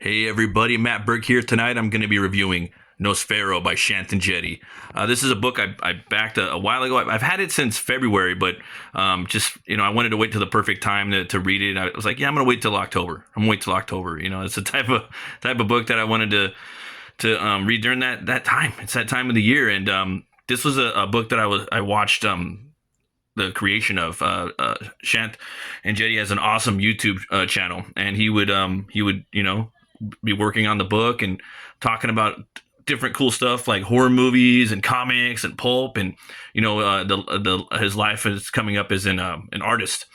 Hey everybody, Matt Burke here. Tonight I'm going to be reviewing Nosfero by Shanth and Jetty. This is a book I backed a while ago. I've had it since February, but I wanted to wait till the perfect time to read it. I was like, yeah, I'm going to wait till October. I'm going to wait till October. It's the type of book that I wanted to read during that time. It's that time of the year, and this was a book that I watched the creation of Shanth and Jetty has an awesome YouTube channel, and he would be working on the book and talking about different cool stuff like horror movies and comics and pulp, and the his life is coming up as an artist,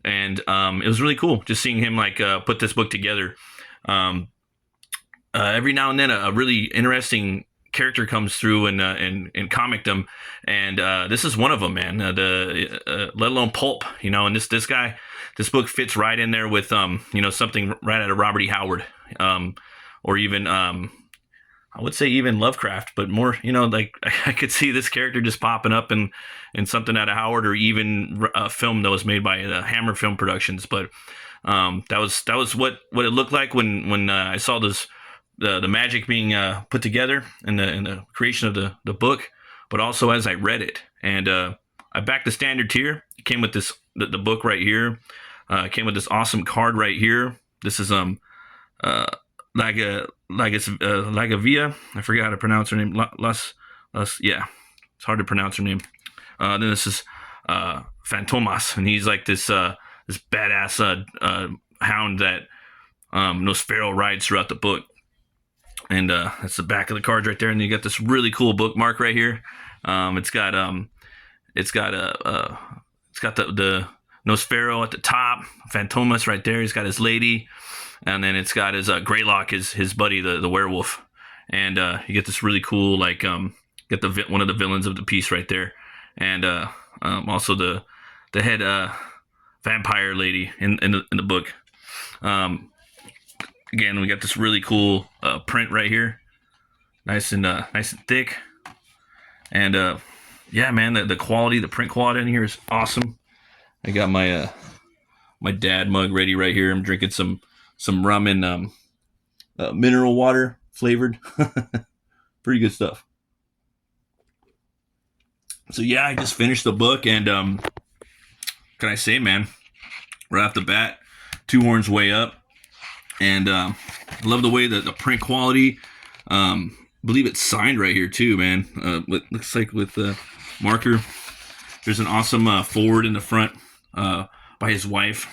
and it was really cool just seeing him put this book together. Um, every now and then a really interesting character comes through in comicdom, and this is one of them, man. Let alone pulp, and this book fits right in there with something right out of Robert E. Howard, or even I would say even Lovecraft, but more, like I could see this character just popping up in something out of Howard, or even a film that was made by Hammer Film Productions. But that was what it looked like when I saw this the magic being put together in the creation of the book, but also as I read it. And I backed the standard tier. It came with the book right here. It came with this awesome card right here. This is Lagavia. I forgot how to pronounce her name. Yeah, it's hard to pronounce her name. Then this is Fantomas, and he's like this badass hound that Nosfero rides throughout the book. And that's the back of the cards right there, and you got this really cool bookmark right here. It's got the Nosfero at the top, Fantomas right there. He's got his lady, and then it's got his Greylock, his buddy, the werewolf. And you get this really cool get one of the villains of the piece right there, and also the head vampire lady in the book. Again, we got this really cool print right here, nice and thick, and yeah, man, the quality, the print quality in here is awesome. I got my dad mug ready right here. I'm drinking some rum and mineral water flavored, pretty good stuff. So yeah, I just finished the book, and can I say, man, right off the bat, two horns way up. And I love the way that the print quality. Believe it's signed right here too, man. Looks like with marker. There's an awesome forward in the front by his wife.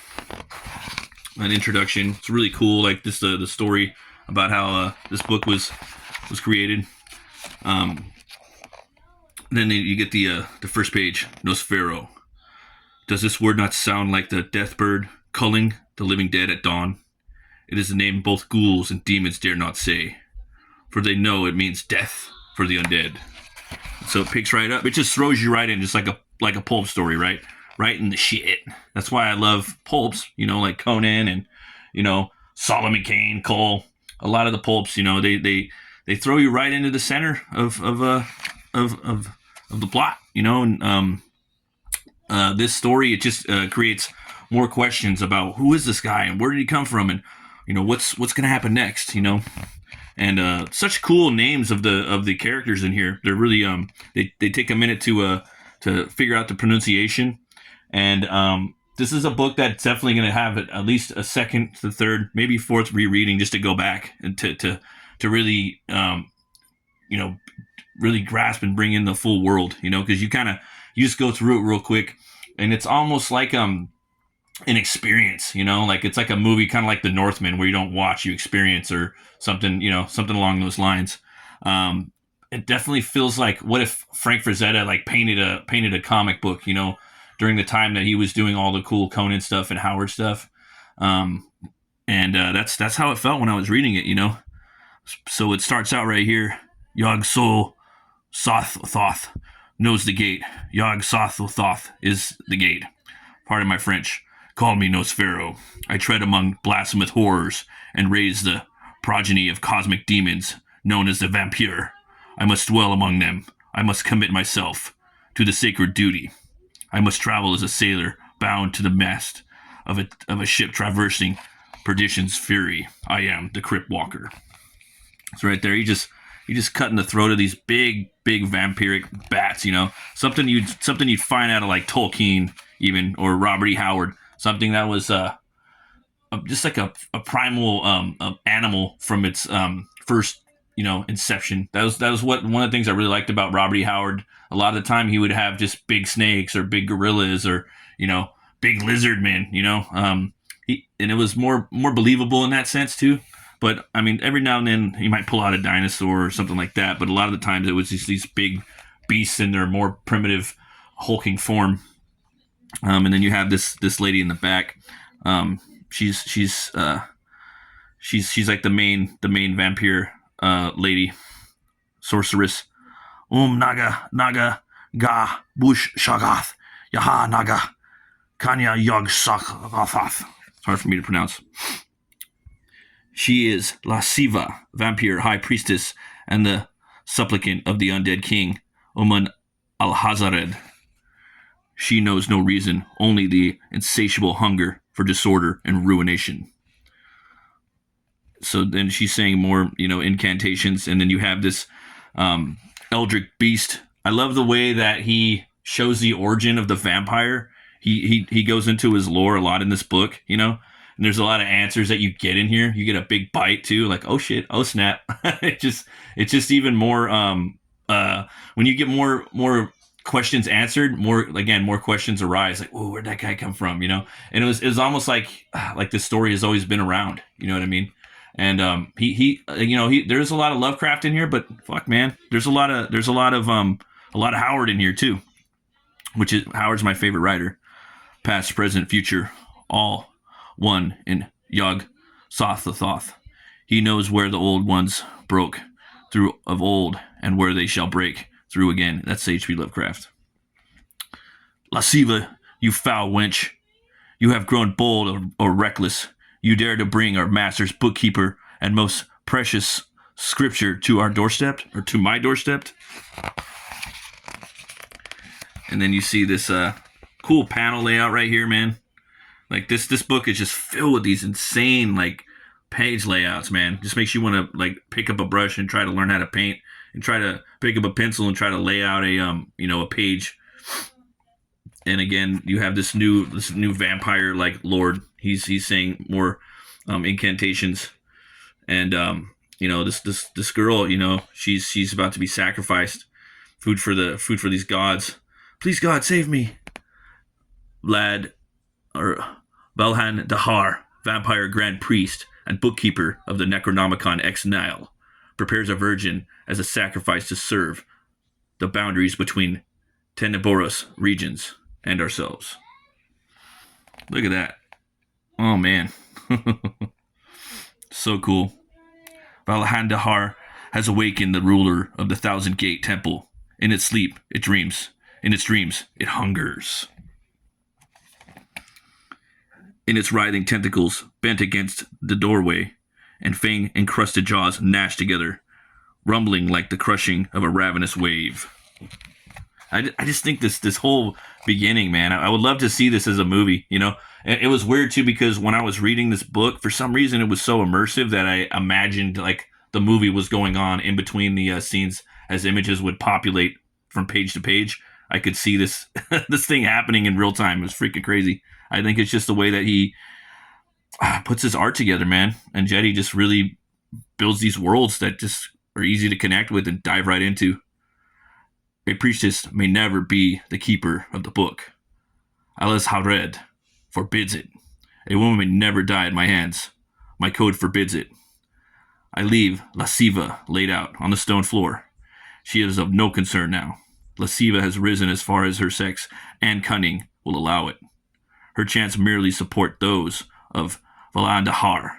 An introduction. It's really cool. Like this, the story about how this book was created. Then you get the first page. Nosfero. Does this word not sound like the death bird culling the living dead at dawn? It is a name both ghouls and demons dare not say, for they know it means death for the undead. So it picks right up. It just throws you right in, just like a pulp story, right? Right in the shit. That's why I love pulps, like Conan and, Solomon Kane, Cole. A lot of the pulps, they throw you right into the center of the plot, and this story, it just creates more questions about who is this guy and where did he come from, and what's going to happen next, and such cool names of the characters in here. They're really they take a minute to figure out the pronunciation, and this is a book that's definitely going to have at least a second to third, maybe fourth rereading, just to go back and to really really grasp and bring in the full world, because you just go through it real quick, and it's almost like an experience, like it's like a movie, kind of like The Northman, where you don't watch, you experience, or something, something along those lines. It definitely feels like, what if Frank Frazetta painted a comic book, during the time that he was doing all the cool Conan stuff and Howard stuff. And that's how it felt when I was reading it, So it starts out right here. Yog Sol Thoth knows the gate. Yog Thoth is the gate. Pardon my French. Call me Nosfero. I tread among blasphemous horrors and raise the progeny of cosmic demons known as the vampire. I must dwell among them. I must commit myself to the sacred duty. I must travel as a sailor bound to the mast of a ship traversing perdition's fury. I am the Crypt Walker. So right there, he just cut in the throat of these big vampiric bats. Something you'd find out of like Tolkien even or Robert E. Howard. Something that was just like a primal animal from its first inception. That was what one of the things I really liked about Robert E. Howard. A lot of the time he would have just big snakes or big gorillas or big lizard men. And it was more believable in that sense too. But I mean, every now and then he might pull out a dinosaur or something like that. But a lot of the times it was just these big beasts in their more primitive, hulking form. And then you have this lady in the back. She's like the main vampire lady, sorceress. Naga ga bush shagath yaha naga kanya yog sakathath. It's hard for me to pronounce. She is La Siva, vampire high priestess, and the supplicant of the undead king, Oman al-Hazared. She knows no reason, only the insatiable hunger for disorder and ruination. So then she's saying more, incantations, and then you have this eldritch beast. I love the way that he shows the origin of the vampire. He goes into his lore a lot in this book, and there's a lot of answers that you get in here. You get a big bite too, like, oh shit, oh snap. It's just even more when you get more questions answered, more questions arise, like, oh, where'd that guy come from? And it was almost like this story has always been around, you know what I mean? And he there's a lot of Lovecraft in here, but fuck man, there's a lot of Howard in here too, which is Howard's my favorite writer. Past, present, future, all one in Yog Sothoth. He knows where the old ones broke through of old and where they shall break through again. That's H.P. Lovecraft. Lasciva, you foul wench. You have grown bold or reckless. You dare to bring our master's bookkeeper and most precious scripture to our doorstep, or to my doorstep. And then you see this cool panel layout right here, man. Like this book is just filled with these insane page layouts, man. Just makes you want to pick up a brush and try to learn how to paint, and try to pick up a pencil and try to lay out a page. And again, you have this new vampire lord. He's saying more incantations, and this girl, she's about to be sacrificed, food for these gods. Please God, save me. Vlad or Balhan Dahar, vampire grand priest and bookkeeper of the Necronomicon ex Nihil, prepares a virgin as a sacrifice to serve the boundaries between Tenebrous regions and ourselves. Look at that. Oh man. So cool. Valhandahar has awakened the ruler of the Thousand Gate Temple. In its sleep, it dreams. In its dreams, it hungers. In its writhing tentacles bent against the doorway, and fang-encrusted jaws gnashed together, rumbling like the crushing of a ravenous wave. I just think this whole beginning, man, I would love to see this as a movie, And it was weird, too, because when I was reading this book, for some reason, it was so immersive that I imagined, the movie was going on in between the scenes as images would populate from page to page. I could see this this thing happening in real time. It was freaking crazy. I think it's just the way that he puts his art together, man. And Jetty just really builds these worlds that just are easy to connect with and dive right into. A priestess may never be the keeper of the book. Alice Hared forbids it. A woman may never die at my hands. My code forbids it. I leave Lasciva laid out on the stone floor. She is of no concern now. Lasciva has risen as far as her sex and cunning will allow it. Her chants merely support those of Valandahar,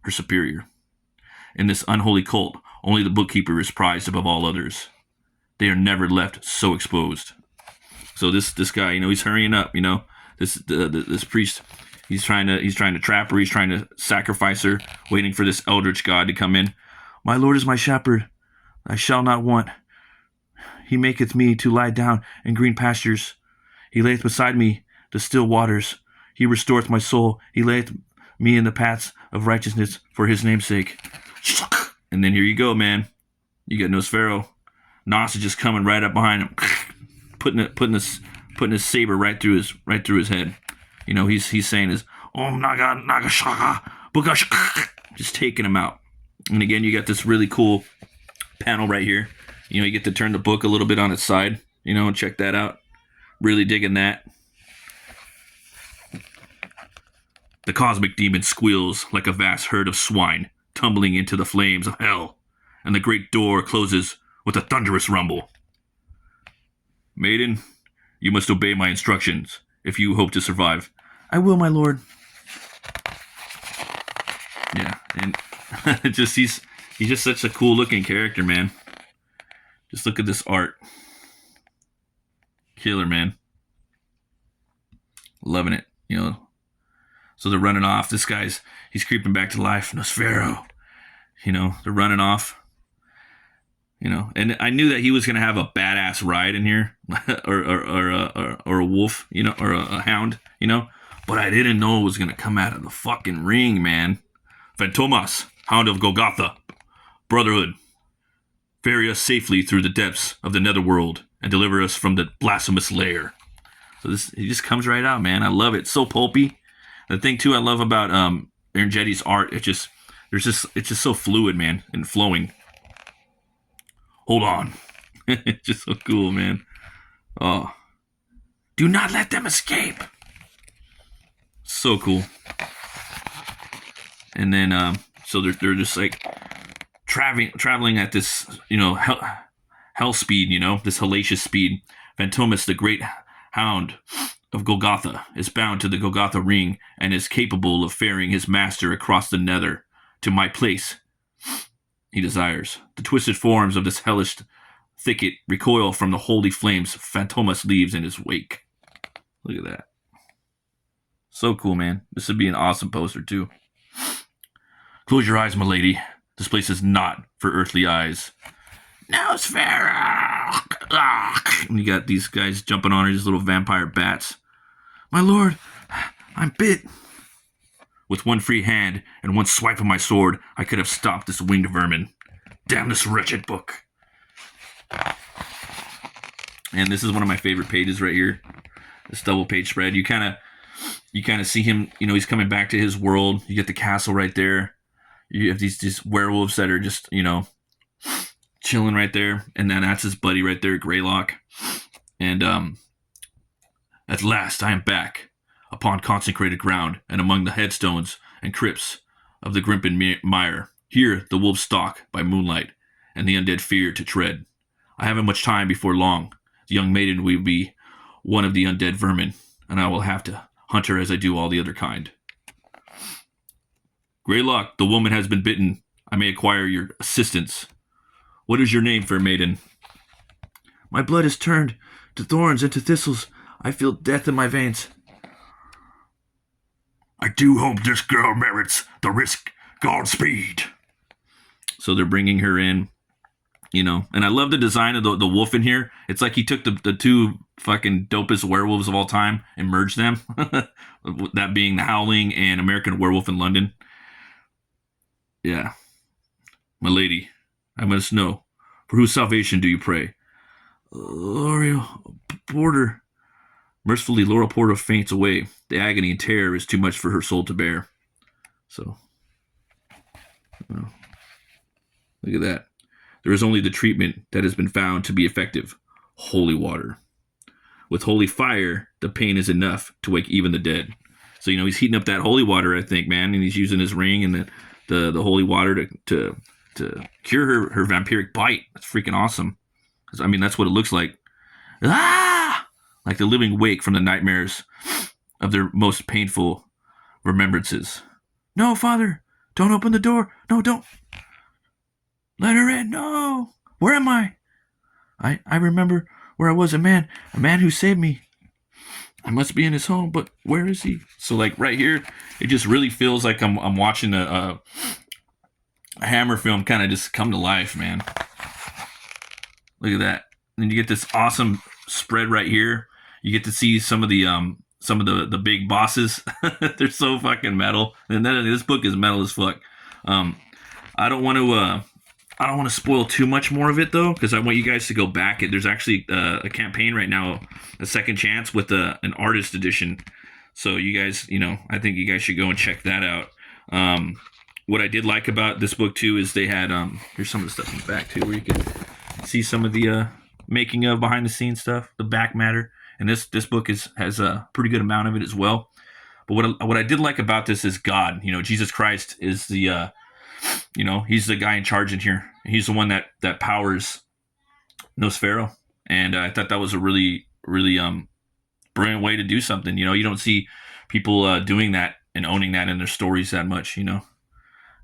her superior. In this unholy cult, only the bookkeeper is prized above all others. They are never left so exposed. So this guy, he's hurrying up. This priest, he's trying to trap her. He's trying to sacrifice her, waiting for this eldritch god to come in. My lord is my shepherd; I shall not want. He maketh me to lie down in green pastures. He layeth beside me the still waters. He restoreth my soul. He layeth me in the paths of righteousness for his name's sake. And then here you go, man. You got Nosfero. Nos is just coming right up behind him, putting his saber right through his head. You know, he's saying his Om Naga Shaka Buka Shaka, just taking him out. And again, you got this really cool panel right here. You know, you get to turn the book a little bit on its side, you know, and check that out. Really digging that. The cosmic demon squeals like a vast herd of swine tumbling into the flames of hell, and the great door closes with a thunderous rumble. Maiden, you must obey my instructions if you hope to survive. I will, my lord. Yeah, and he's just such a cool looking character, man. Just look at this art. Killer, man. Loving it, you know. So they're running off. This he's creeping back to life. Nosfero. You know, they're running off. You know, and I knew that he was going to have a badass ride in here, or a wolf, you know, or a hound, you know. But I didn't know it was going to come out of the fucking ring, man. Phantomas, Hound of Golgotha, Brotherhood, ferry us safely through the depths of the netherworld and deliver us from the blasphemous lair. So he just comes right out, man. I love it. It's so pulpy. The thing too I love about Ernjetti's art, it's just so fluid, man, and flowing. Hold on. It's just so cool, man. Oh. Do not let them escape. So cool. And then so they're just like traveling at this, you know, hell speed, you know, this hellacious speed. Phantomas, the great hound of Golgotha, is bound to the Golgotha ring and is capable of ferrying his master across the nether to my place he desires. The twisted forms of this hellish thicket recoil from the holy flames Phantomas leaves in his wake. Look at that. So cool, man. This would be an awesome poster, too. Close your eyes, my lady. This place is not for earthly eyes. Nosfero! And you got these guys jumping on her, these little vampire bats. My lord, I'm bit. With one free hand and one swipe of my sword, I could have stopped this winged vermin. Damn this wretched book. And this is one of my favorite pages right here. This double page spread. You kind of see him, you know, he's coming back to his world. You get the castle right there. You have these werewolves that are just, you know, chilling right there. And then that's his buddy right there, Greylock. And at last I am back upon consecrated ground and among the headstones and crypts of the Grimpen mire. Here the wolves stalk by moonlight, and the undead fear to tread. I haven't much time before long. The young maiden will be one of the undead vermin, and I will have to hunt her as I do all the other kind. Greylock, the woman has been bitten. I may acquire your assistance. What is your name, fair maiden? My blood is turned to thorns and to thistles. I feel death in my veins. I do hope this girl merits the risk. Godspeed. So they're bringing her in, you know, and I love the design of the wolf in here. It's like he took the two fucking dopest werewolves of all time and merged them. That being the Howling and American Werewolf in London. Yeah. My lady, I must know, for whose salvation do you pray? Laurel Porter. Mercifully, Laurel Porter faints away. The agony and terror is too much for her soul to bear. So, look at that. There is only the treatment that has been found to be effective. Holy water. With holy fire, the pain is enough to wake even the dead. So, you know, he's heating up that holy water, I think, man, and he's using his ring and the holy water to cure her vampiric bite. That's freaking awesome. I mean, that's what it looks like. Ah! Like the living wake from the nightmares of their most painful remembrances. No, Father, don't open the door. No, don't. Let her in. No. Where am I? I remember where I was, a man who saved me. I must be in his home, but where is he? So, like, right here, it just really feels like I'm watching a Hammer film kind of just come to life, man. Look at that. And you get this awesome spread right here. You get to see some of the some of the big bosses. They're so fucking metal, and then this book is metal as fuck. Um, I don't want to. I don't want to spoil too much more of it though, because I want you guys to go back. There's actually a campaign right now, a second chance with an artist edition. So you guys, I think you guys should go and check that out. What I did like about this book too is they had here's some of the stuff in the back too, where you can see some of the making of behind the scenes stuff, the back matter. And this book has a pretty good amount of it as well. But what I did like about this is God. Jesus Christ is the he's the guy in charge in here. He's the one that powers Nosfero, and I thought that was a really brilliant way to do something. You don't see people doing that and owning that in their stories that much.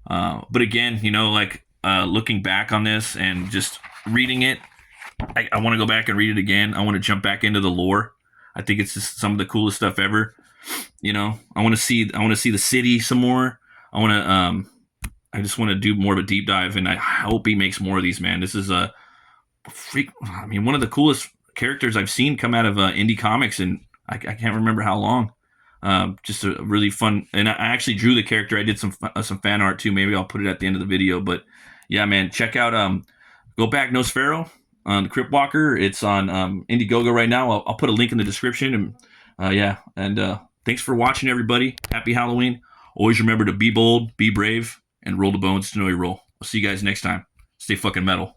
But again, looking back on this and just reading it, I want to go back and read it again. I want to jump back into the lore. I think it's just some of the coolest stuff ever. I want to see the city some more. I just want to do more of a deep dive, and I hope he makes more of these, man. This is one of the coolest characters I've seen come out of indie comics, and I can't remember how long. Just a really fun, and I actually drew the character. I did some fan art too. Maybe I'll put it at the end of the video. But yeah, man, check out go back Nosfero on the Crypt Walker. It's on Indiegogo right now. I'll put a link in the description, and thanks for watching, everybody. Happy Halloween. Always remember to be bold, be brave, and roll the bones to know you roll. I'll see you guys next time. Stay fucking metal.